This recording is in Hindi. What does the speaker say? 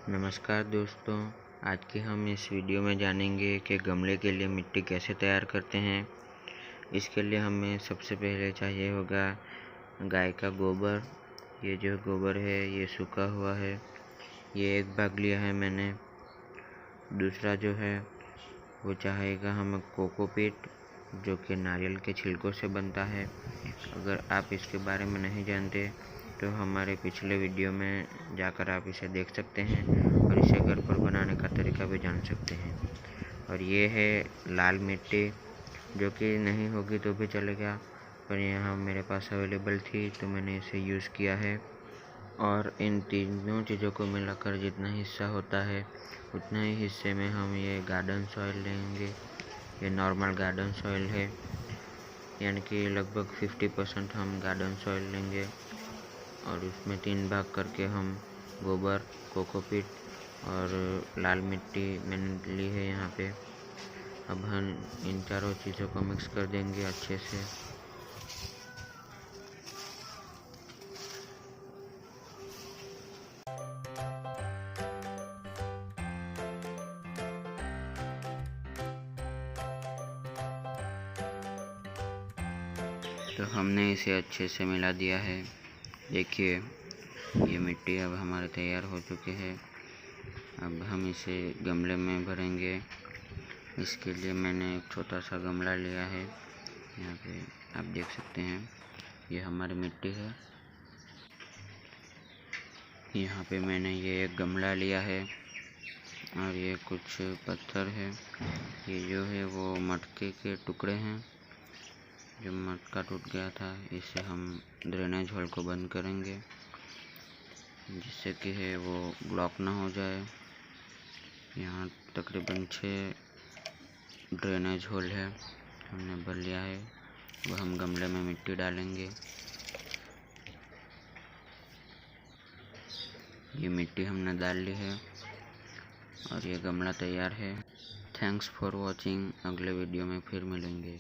नमस्कार दोस्तों, आज के हम इस वीडियो में जानेंगे कि गमले के लिए मिट्टी कैसे तैयार करते हैं। इसके लिए हमें सबसे पहले चाहिए होगा गाय का गोबर। ये जो गोबर है ये सूखा हुआ है, ये एक भाग लिया है मैंने। दूसरा जो है वो चाहेगा हमें कोकोपीट, जो कि नारियल के छिलकों से बनता है। अगर आप इसके बारे में नहीं जानते तो हमारे पिछले वीडियो में जाकर आप इसे देख सकते हैं और इसे घर पर बनाने का तरीका भी जान सकते हैं। और ये है लाल मिट्टी, जो कि नहीं होगी तो भी चलेगा, पर यहाँ मेरे पास अवेलेबल थी तो मैंने इसे यूज़ किया है। और इन तीनों चीज़ों को मिलाकर जितना हिस्सा होता है उतना ही हिस्से में हम ये गार्डन सॉइल लेंगे। ये नॉर्मल गार्डन सॉइल है, यानी कि लगभग 50% हम गार्डन सॉइल लेंगे और उसमें 3 भाग करके हम गोबर, कोकोपीट और लाल मिट्टी मैंने ली है यहाँ पे। अब हम इन चारों चीज़ों को मिक्स कर देंगे अच्छे से। तो हमने इसे अच्छे से मिला दिया है। देखिए, ये मिट्टी अब हमारे तैयार हो चुके हैं। अब हम इसे गमले में भरेंगे। इसके लिए मैंने एक छोटा सा गमला लिया है, यहाँ पे आप देख सकते हैं। ये हमारी मिट्टी है। यहाँ पे मैंने ये एक गमला लिया है और ये कुछ पत्थर है। ये जो है वो मटके के टुकड़े हैं, जो मटका टूट गया था। इसे हम ड्रेनेज होल को बंद करेंगे, जिससे कि है वो ब्लॉक ना हो जाए। यहाँ तकरीबन 6 ड्रेनेज होल है, हमने भर लिया है। वो हम गमले में मिट्टी डालेंगे। ये मिट्टी हमने डाल ली है और ये गमला तैयार है। Thanks for watching. अगले वीडियो में फिर मिलेंगे।